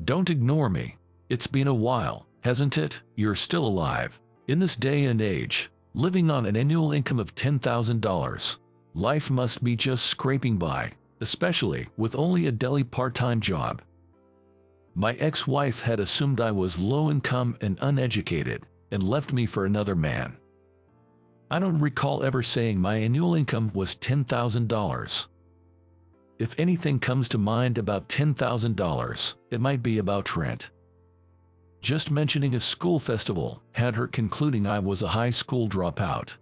Don't ignore me. It's been a while, hasn't it? You're still alive. In this day and age, living on an annual income of $10,000, life must be just scraping by, especially with only a deli part-time job. My ex-wife had assumed I was low income and uneducated, and left me for another man. I don't recall ever saying my annual income was $10,000. If anything comes to mind about $10,000, it might be about rent. Just mentioning a school festival had her concluding I was a high school dropout.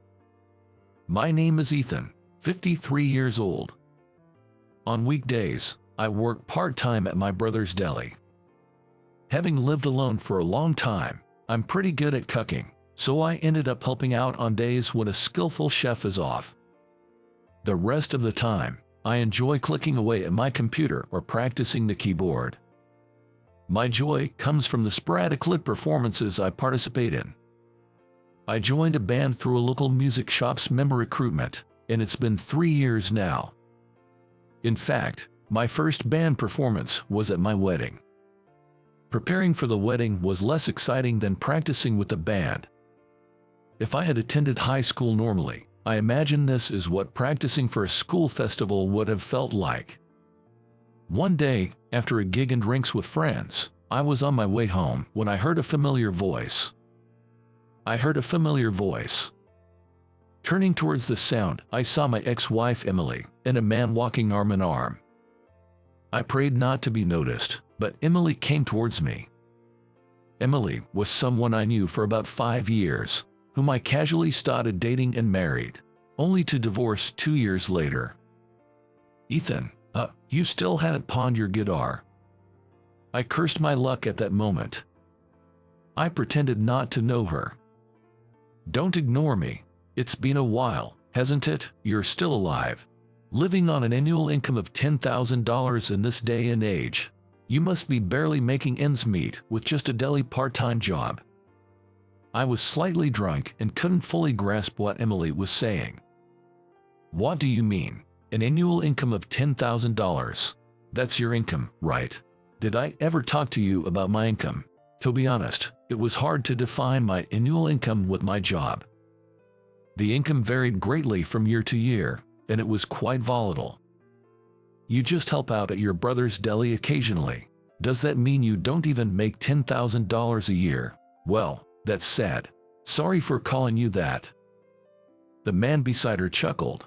My name is Ethan, 53 years old. On weekdays, I work part-time at my brother's deli. Having lived alone for a long time, I'm pretty good at cooking, so I ended up helping out on days when a skillful chef is off. The rest of the time, I enjoy clicking away at my computer or practicing the keyboard. My joy comes from the sporadic lit performances I participate in. I joined a band through a local music shop's member recruitment, and it's been 3 years now. In fact, my first band performance was at my wedding. Preparing for the wedding was less exciting than practicing with the band. If I had attended high school normally, I imagine this is what practicing for a school festival would have felt like. One day, after a gig and drinks with friends, I was on my way home when I heard a familiar voice. Turning towards the sound, I saw my ex-wife Emily and a man walking arm in arm. I prayed not to be noticed, but Emily came towards me. Emily was someone I knew for about 5 years, whom I casually started dating and married, only to divorce 2 years later. "Ethan, you still hadn't pawned your guitar." I cursed my luck at that moment. I pretended not to know her. "Don't ignore me. It's been a while, hasn't it? You're still alive. Living on an annual income of $10,000 in this day and age, you must be barely making ends meet with just a deli part-time job." I was slightly drunk and couldn't fully grasp what Emily was saying. "What do you mean? An annual income of $10,000? That's your income, right? Did I ever talk to you about my income?" To be honest, it was hard to define my annual income with my job. The income varied greatly from year to year, and it was quite volatile. "You just help out at your brother's deli occasionally. Does that mean you don't even make $10,000 a year? Well, that's sad. Sorry for calling you that." The man beside her chuckled.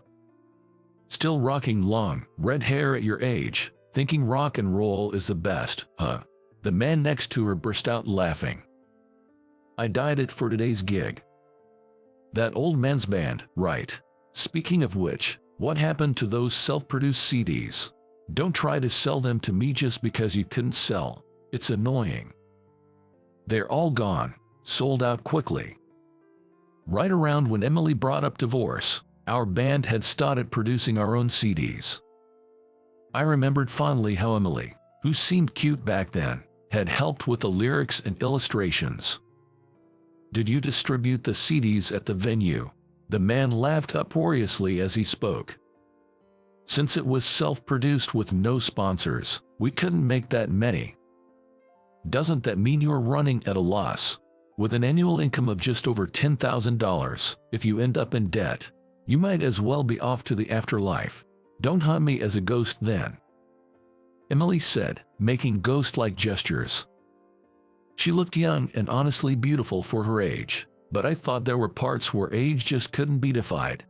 "Still rocking long, red hair at your age, thinking rock and roll is the best, huh?" The man next to her burst out laughing. "I dyed it for today's gig." That old man's band, right? Speaking of which, what happened to those self-produced CDs? Don't try to sell them to me just because you couldn't sell. It's annoying. They're all gone, sold out quickly. Right around when Emily brought up divorce, our band had started producing our own CDs. I remembered fondly how Emily, who seemed cute back then, had helped with the lyrics and illustrations. "Did you distribute the CDs at the venue?" The man laughed uproariously as he spoke. "Since it was self-produced with no sponsors, we couldn't make that many." "Doesn't that mean you're running at a loss? With an annual income of just over $10,000, if you end up in debt, you might as well be off to the afterlife. Don't haunt me as a ghost then," Emily said, making ghost-like gestures. She looked young and honestly beautiful for her age, but I thought there were parts where age just couldn't be defied.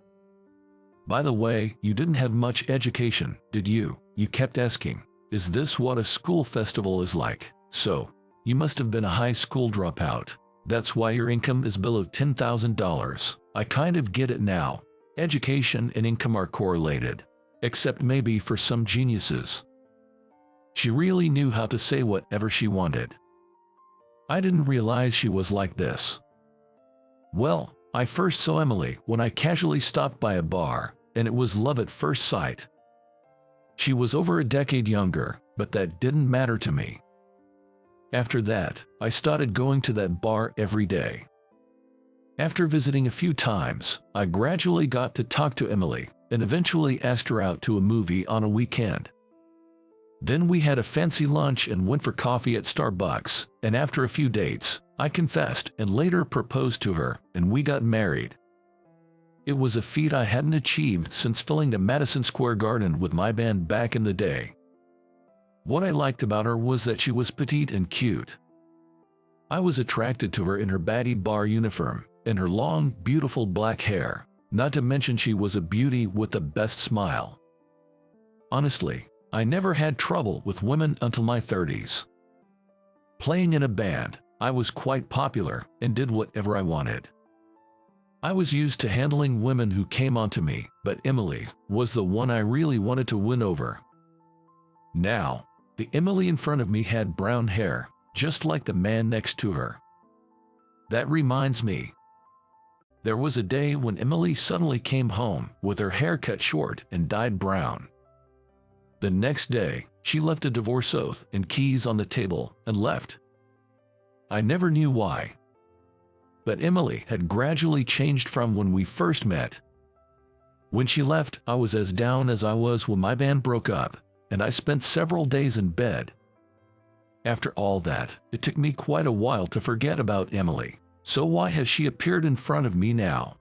"By the way, you didn't have much education, did you?" You kept asking. "Is this what a school festival is like?" So, you must have been a high school dropout. That's why your income is below $10,000. I kind of get it now. Education and income are correlated. Except maybe for some geniuses. She really knew how to say whatever she wanted. I didn't realize she was like this. Well, I first saw Emily when I casually stopped by a bar, and it was love at first sight. She was over a decade younger, but that didn't matter to me. After that, I started going to that bar every day. After visiting a few times, I gradually got to talk to Emily, and eventually asked her out to a movie on a weekend. Then we had a fancy lunch and went for coffee at Starbucks, and after a few dates, I confessed and later proposed to her, and we got married. It was a feat I hadn't achieved since filling the Madison Square Garden with my band back in the day. What I liked about her was that she was petite and cute. I was attracted to her in her baddie bar uniform and her long, beautiful black hair, not to mention she was a beauty with the best smile. Honestly, I never had trouble with women until my 30s. Playing in a band, I was quite popular and did whatever I wanted. I was used to handling women who came onto me, but Emily was the one I really wanted to win over. Now, the Emily in front of me had brown hair, just like the man next to her. That reminds me. There was a day when Emily suddenly came home with her hair cut short and dyed brown. The next day, she left a divorce oath and keys on the table and left. I never knew why. But Emily had gradually changed from when we first met. When she left, I was as down as I was when my band broke up, and I spent several days in bed. After all that, it took me quite a while to forget about Emily, so why has she appeared in front of me now?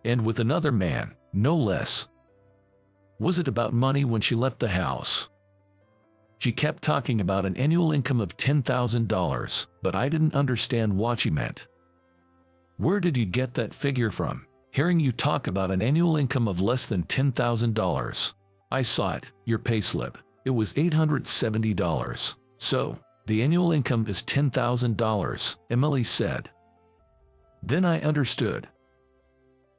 And with another man, no less. Was it about money when she left the house? She kept talking about an annual income of $10,000, but I didn't understand what she meant. Where did you get that figure from? Hearing you talk about an annual income of less than $10,000. I saw it, your payslip. It was $870. So, the annual income is $10,000, Emily said. Then I understood.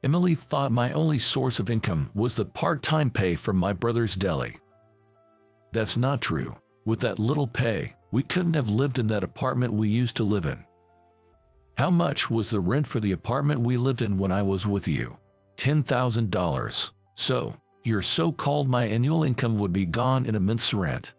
Emily thought my only source of income was the part-time pay from my brother's deli. That's not true. With that little pay, we couldn't have lived in that apartment we used to live in. How much was the rent for the apartment we lived in when I was with you? $10,000. So, your so-called my annual income would be gone in a month's rent.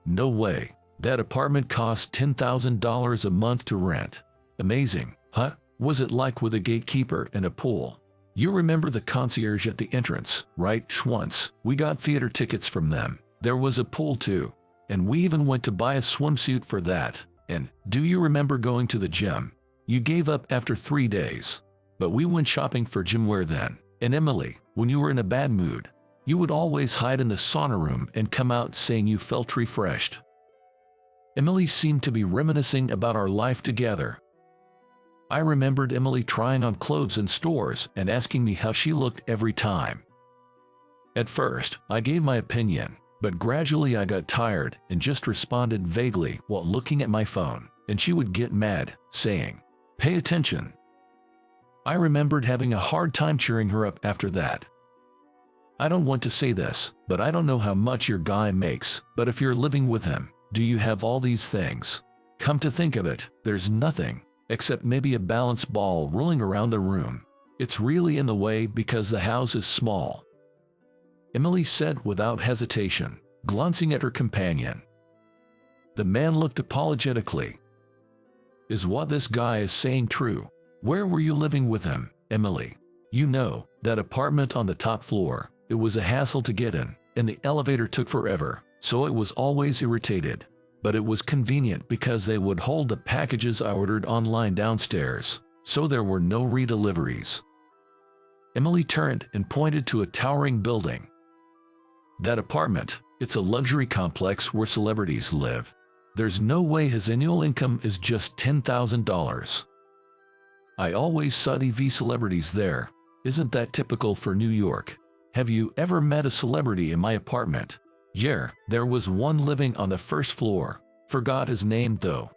No way. That apartment cost $10,000 a month to rent. Amazing, huh? Was it like with a gatekeeper and a pool? You remember the concierge at the entrance, right? Once, we got theater tickets from them. There was a pool too. And we even went to buy a swimsuit for that. And, do you remember going to the gym? You gave up after 3 days. But we went shopping for gym wear then. And Emily, when you were in a bad mood, you would always hide in the sauna room and come out saying you felt refreshed. Emily seemed to be reminiscing about our life together. I remembered Emily trying on clothes in stores and asking me how she looked every time. At first, I gave my opinion, but gradually I got tired and just responded vaguely while looking at my phone, and she would get mad, saying, "Pay attention." I remembered having a hard time cheering her up after that. I don't want to say this, but I don't know how much your guy makes, but if you're living with him, do you have all these things? Come to think of it, there's nothing, except maybe a balance ball rolling around the room. It's really in the way because the house is small. Emily said without hesitation, glancing at her companion. The man looked apologetically. Is what this guy is saying true? Where were you living with him, Emily? You know, that apartment on the top floor. It was a hassle to get in, and the elevator took forever, so it was always irritated. But it was convenient because they would hold the packages I ordered online downstairs, so there were no redeliveries. Emily turned and pointed to a towering building. That apartment, it's a luxury complex where celebrities live. There's no way his annual income is just $10,000. I always saw TV celebrities there. Isn't that typical for New York? Have you ever met a celebrity in my apartment? Yeah, there was one living on the first floor. Forgot his name though.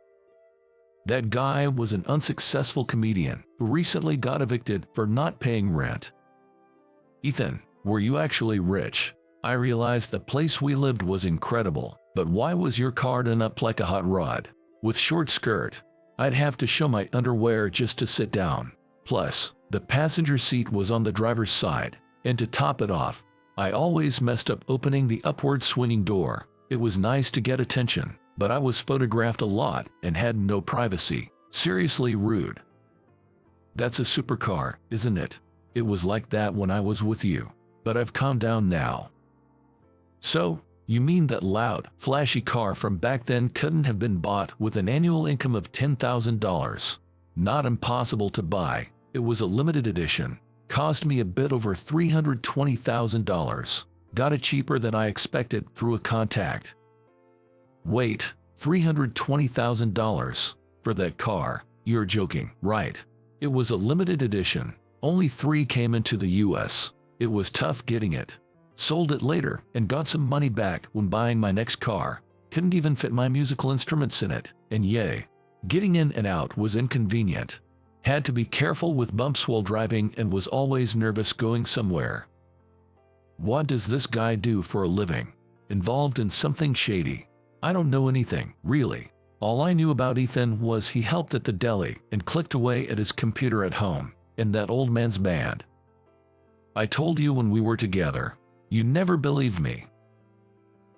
That guy was an unsuccessful comedian who recently got evicted for not paying rent. Ethan, were you actually rich? I realized the place we lived was incredible, but why was your car done up like a hot rod? With short skirt, I'd have to show my underwear just to sit down. Plus, the passenger seat was on the driver's side, and to top it off, I always messed up opening the upward swinging door. It was nice to get attention, but I was photographed a lot and had no privacy. Seriously rude. That's a supercar, isn't it? It was like that when I was with you, but I've calmed down now. So, You mean that loud, flashy car from back then couldn't have been bought with an annual income of $10,000? Not impossible to buy. It was a limited edition. Cost me a bit over $320,000. Got it cheaper than I expected through a contact. Wait, $320,000 for that car? You're joking, right? It was a limited edition. Only 3 came into the US. It was tough getting it. Sold it later and got some money back when buying my next car. Couldn't even fit my musical instruments in it, and yay. Getting in and out was inconvenient. Had to be careful with bumps while driving and was always nervous going somewhere. What does this guy do for a living? Involved in something shady? I don't know anything, really. All I knew about Ethan was he helped at the deli and clicked away at his computer at home, in that old man's band. I told you when we were together. You never believed me.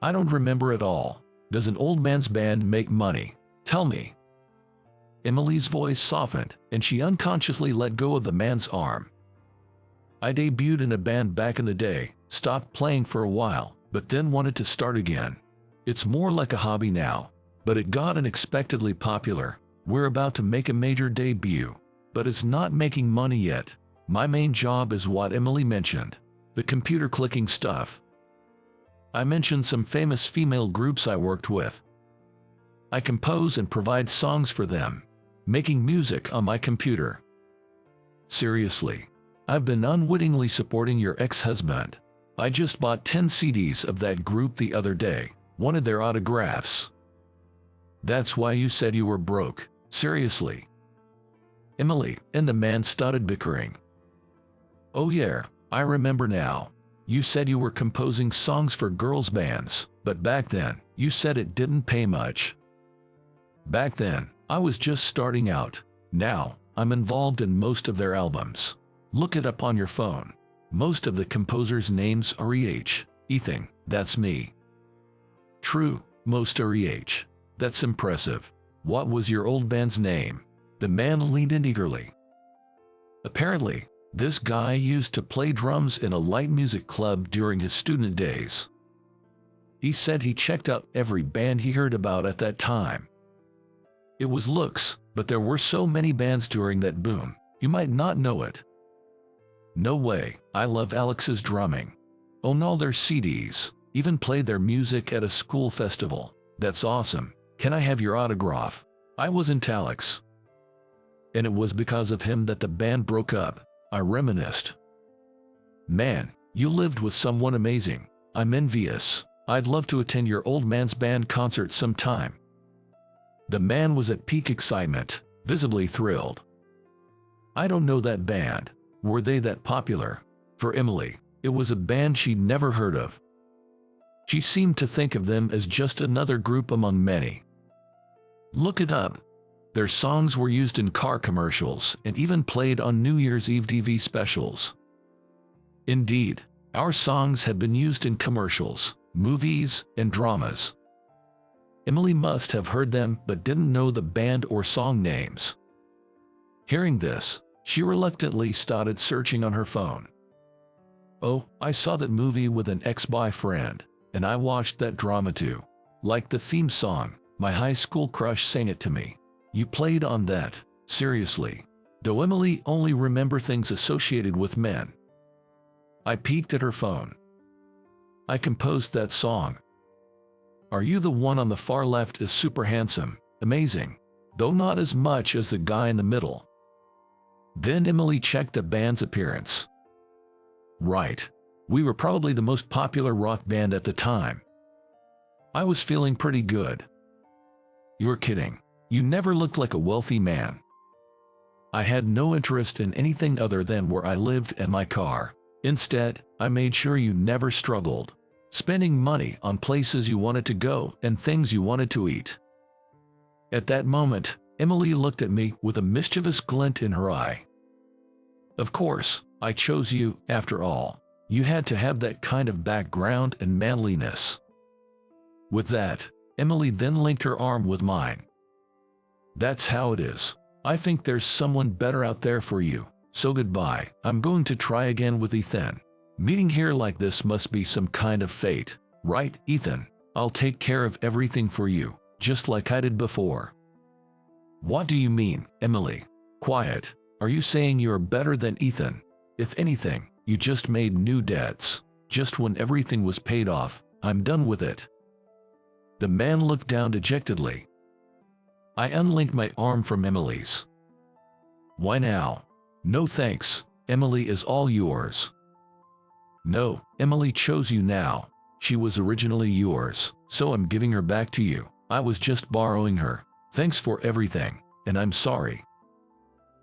I don't remember at all. Does an old man's band make money? Tell me. Emily's voice softened, and she unconsciously let go of the man's arm. I debuted in a band back in the day, stopped playing for a while, but then wanted to start again. It's more like a hobby now, but it got unexpectedly popular. We're about to make a major debut, but it's not making money yet. My main job is what Emily mentioned, the computer clicking stuff. I mentioned some famous female groups I worked with. I compose and provide songs for them, making music on my computer. Seriously, I've been unwittingly supporting your ex-husband. I just bought 10 CDs of that group the other day, wanted their autographs. That's why you said you were broke, seriously. Emily and the man started bickering. Oh yeah, I remember now. You said you were composing songs for girls' bands, but back then, you said it didn't pay much. Back then, I was just starting out. Now, I'm involved in most of their albums. Look it up on your phone. Most of the composers' names are EH. Ethan, that's me. True, most are EH. That's impressive. What was your old band's name? The man leaned in eagerly. Apparently, this guy used to play drums in a light music club during his student days. He said he checked out every band he heard about at that time. It was looks, but there were so many bands during that boom, you might not know it. No way, I love Alex's drumming. Own all their CDs, even played their music at a school festival. That's awesome. Can I have your autograph? I wasn't Alex. And it was because of him that the band broke up, I reminisced. Man, you lived with someone amazing. I'm envious. I'd love to attend your old man's band concert sometime. The man was at peak excitement, visibly thrilled. I don't know that band. Were they that popular? For Emily, it was a band she'd never heard of. She seemed to think of them as just another group among many. Look it up. Their songs were used in car commercials and even played on New Year's Eve TV specials. Indeed, our songs have been used in commercials, movies, and dramas. Emily must have heard them but didn't know the band or song names. Hearing this, she reluctantly started searching on her phone. Oh, I saw that movie with an ex-boyfriend, and I watched that drama too. Like the theme song, my high school crush sang it to me. You played on that, seriously. Though Emily only remembered things associated with men. I peeked at her phone. I composed that song. Are you the one on the far left is super handsome, amazing, though not as much as the guy in the middle. Then Emily checked the band's appearance. Right. We were probably the most popular rock band at the time. I was feeling pretty good. You're kidding. You never looked like a wealthy man. I had no interest in anything other than where I lived and my car. Instead, I made sure you never struggled, spending money on places you wanted to go and things you wanted to eat. At that moment, Emily looked at me with a mischievous glint in her eye. Of course, I chose you, after all. You had to have that kind of background and manliness. With that, Emily then linked her arm with mine. That's how it is. I think there's someone better out there for you, so goodbye. I'm going to try again with Ethan. Meeting here like this must be some kind of fate. Right, Ethan. I'll take care of everything for you, just like I did before. What do you mean, Emily? Quiet. Are you saying you're better than Ethan? If anything, you just made new debts. Just when everything was paid off, I'm done with it. The man looked down dejectedly. I unlinked my arm from Emily's. Why now? No thanks. Emily is all yours. No, Emily chose you now. She was originally yours, so I'm giving her back to you. I was just borrowing her. Thanks for everything, and I'm sorry.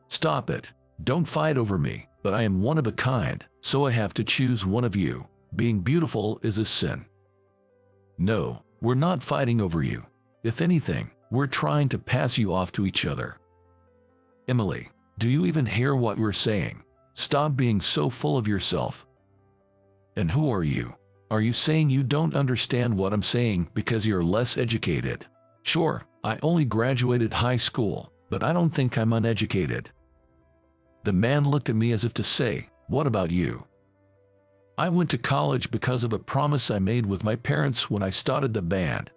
Stop it. Don't fight over me, but I am one of a kind, so I have to choose one of you. Being beautiful is a sin. No, we're not fighting over you. If anything, we're trying to pass you off to each other. Emily, do you even hear what we're saying? Stop being so full of yourself. And who are you? Are you saying you don't understand what I'm saying because you're less educated? Sure, I only graduated high school, but I don't think I'm uneducated. The man looked at me as if to say, what about you? I went to college because of a promise I made with my parents when I started the band.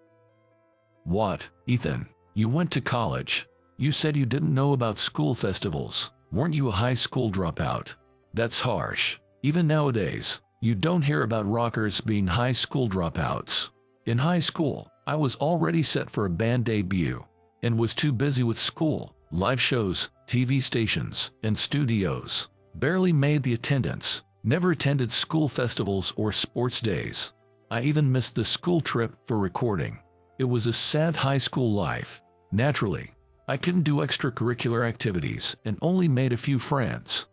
What, Ethan? You went to college? You said you didn't know about school festivals. Weren't you a high school dropout? That's harsh. Even nowadays, you don't hear about rockers being high school dropouts. In high school, I was already set for a band debut and was too busy with school, live shows, TV stations, and studios. Barely made the attendance, never attended school festivals or sports days. I even missed the school trip for recording. It was a sad high school life. Naturally, I couldn't do extracurricular activities and only made a few friends.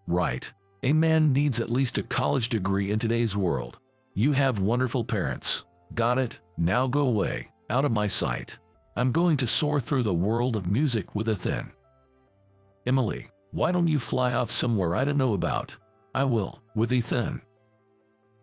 Right. A man needs at least a college degree in today's world. You have wonderful parents. Got it? Now go away, out of my sight. I'm going to soar through the world of music with Ethan. Emily, why don't you fly off somewhere I don't know about? I will, with Ethan.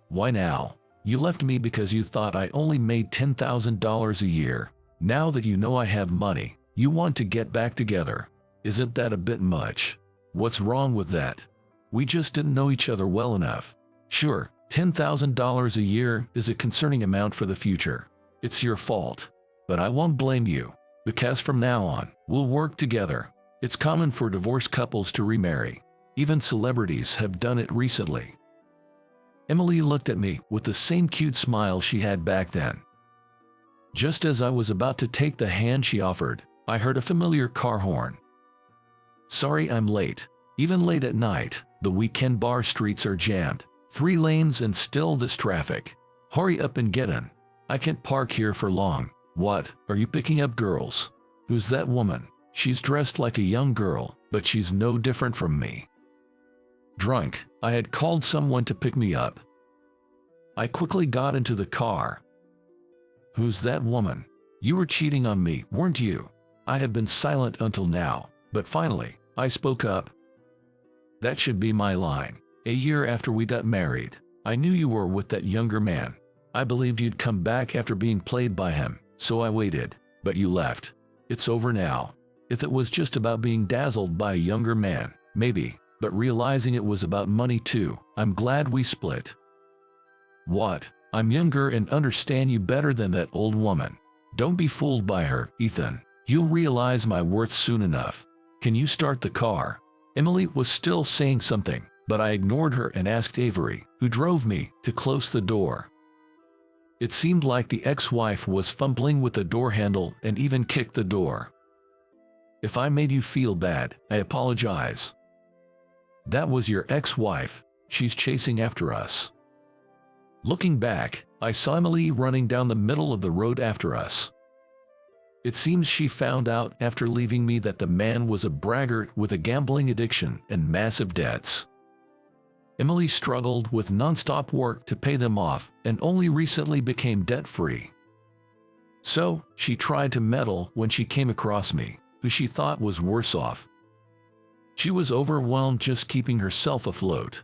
Why now? You left me because you thought I only made $10,000 a year. Now that you know I have money, you want to get back together. Isn't that a bit much? What's wrong with that? We just didn't know each other well enough. Sure, $10,000 a year is a concerning amount for the future. It's your fault. But I won't blame you, because from now on, we'll work together. It's common for divorced couples to remarry. Even celebrities have done it recently. Emily looked at me with the same cute smile she had back then. Just as I was about to take the hand she offered, I heard a familiar car horn. Sorry I'm late. Even late at night, the weekend bar streets are jammed. 3 lanes and still this traffic. Hurry up and get in. I can't park here for long. What, are you picking up girls? Who's that woman? She's dressed like a young girl, but she's no different from me. Drunk, I had called someone to pick me up. I quickly got into the car. Who's that woman? You were cheating on me, weren't you? I have been silent until now, but finally, I spoke up. That should be my line. A year after we got married, I knew you were with that younger man. I believed you'd come back after being played by him, so I waited, but you left. It's over now. If it was just about being dazzled by a younger man, maybe, but realizing it was about money too, I'm glad we split. What? I'm younger and understand you better than that old woman. Don't be fooled by her, Ethan. You'll realize my worth soon enough. Can you start the car? Emily was still saying something, but I ignored her and asked Avery, who drove me, to close the door. It seemed like the ex-wife was fumbling with the door handle and even kicked the door. If I made you feel bad, I apologize. That was your ex-wife. She's chasing after us. Looking back, I saw Emily running down the middle of the road after us. It seems she found out after leaving me that the man was a braggart with a gambling addiction and massive debts. Emily struggled with non-stop work to pay them off and only recently became debt-free. So, she tried to meddle when she came across me, who she thought was worse off. She was overwhelmed just keeping herself afloat.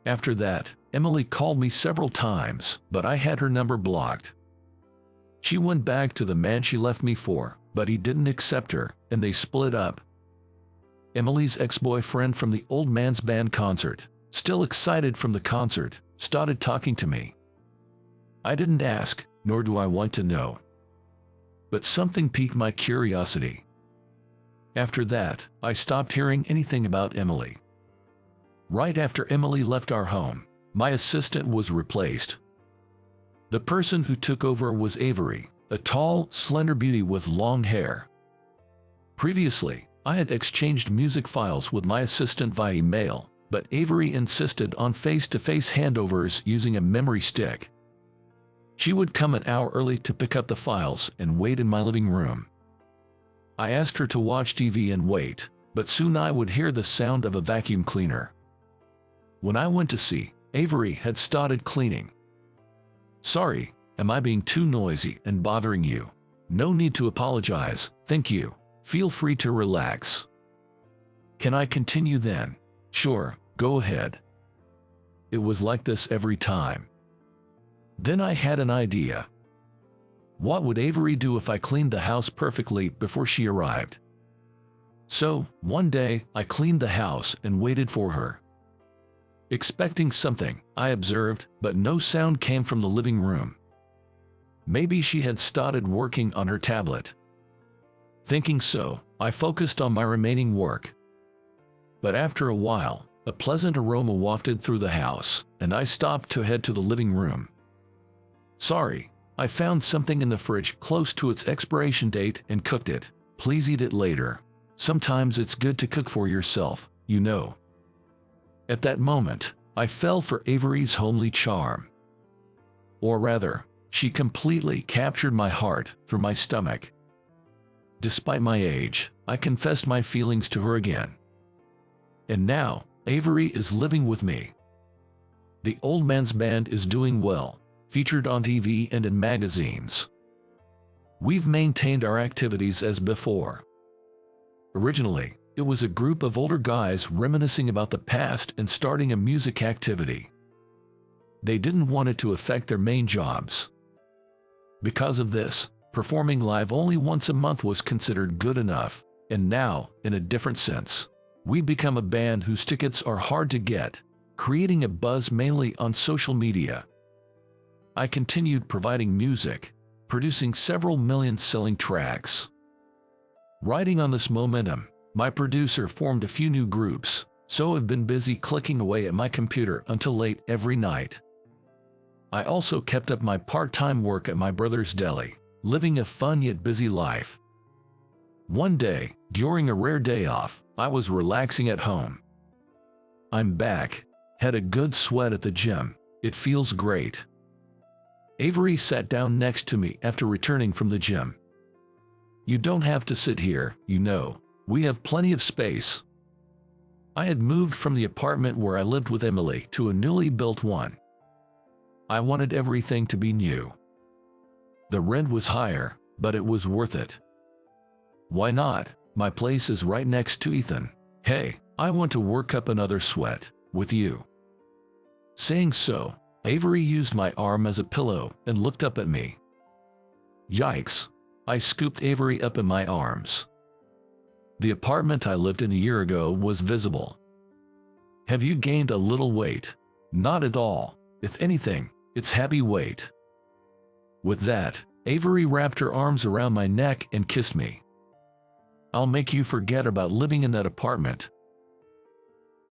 After that, Emily called me several times, but I had her number blocked. She went back to the man she left me for, but he didn't accept her, and they split up. Emily's ex-boyfriend from the old man's band concert, still excited from the concert, started talking to me. I didn't ask, nor do I want to know. But something piqued my curiosity. After that, I stopped hearing anything about Emily. Right after Emily left our home, my assistant was replaced. The person who took over was Avery, a tall, slender beauty with long hair. Previously, I had exchanged music files with my assistant via email, but Avery insisted on face-to-face handovers using a memory stick. She would come an hour early to pick up the files and wait in my living room. I asked her to watch TV and wait, but soon I would hear the sound of a vacuum cleaner. When I went to see, Avery had started cleaning. "Sorry, am I being too noisy and bothering you?" "No need to apologize, thank you. Feel free to relax." "Can I continue then?" "Sure, go ahead." It was like this every time. Then I had an idea. What would Avery do if I cleaned the house perfectly before she arrived? So, one day, I cleaned the house and waited for her. Expecting something, I observed, but no sound came from the living room. Maybe she had started working on her tablet. Thinking so, I focused on my remaining work. But after a while, a pleasant aroma wafted through the house, and I stopped to head to the living room. "Sorry, I found something in the fridge close to its expiration date and cooked it. Please eat it later. Sometimes it's good to cook for yourself, you know." At that moment, I fell for Avery's homely charm. Or rather, she completely captured my heart through my stomach. Despite my age, I confessed my feelings to her again. And now, Avery is living with me. The Old Man's Band is doing well, featured on TV and in magazines. We've maintained our activities as before. Originally, it was a group of older guys reminiscing about the past and starting a music activity. They didn't want it to affect their main jobs. Because of this, performing live only once a month was considered good enough, and now, in a different sense, we've become a band whose tickets are hard to get, creating a buzz mainly on social media. I continued providing music, producing several million-selling tracks. Riding on this momentum, my producer formed a few new groups, so I've been busy clicking away at my computer until late every night. I also kept up my part-time work at my brother's deli, living a fun yet busy life. One day, during a rare day off, I was relaxing at home. "I'm back. Had a good sweat at the gym. It feels great." Avery sat down next to me after returning from the gym. "You don't have to sit here, you know. We have plenty of space." I had moved from the apartment where I lived with Emily to a newly built one. I wanted everything to be new. The rent was higher, but it was worth it. "Why not? My place is right next to Ethan. Hey, I want to work up another sweat with you." Saying so, Avery used my arm as a pillow and looked up at me. Yikes! I scooped Avery up in my arms. The apartment I lived in a year ago was visible. "Have you gained a little weight?" "Not at all. If anything, it's heavy weight." With that, Avery wrapped her arms around my neck and kissed me. "I'll make you forget about living in that apartment.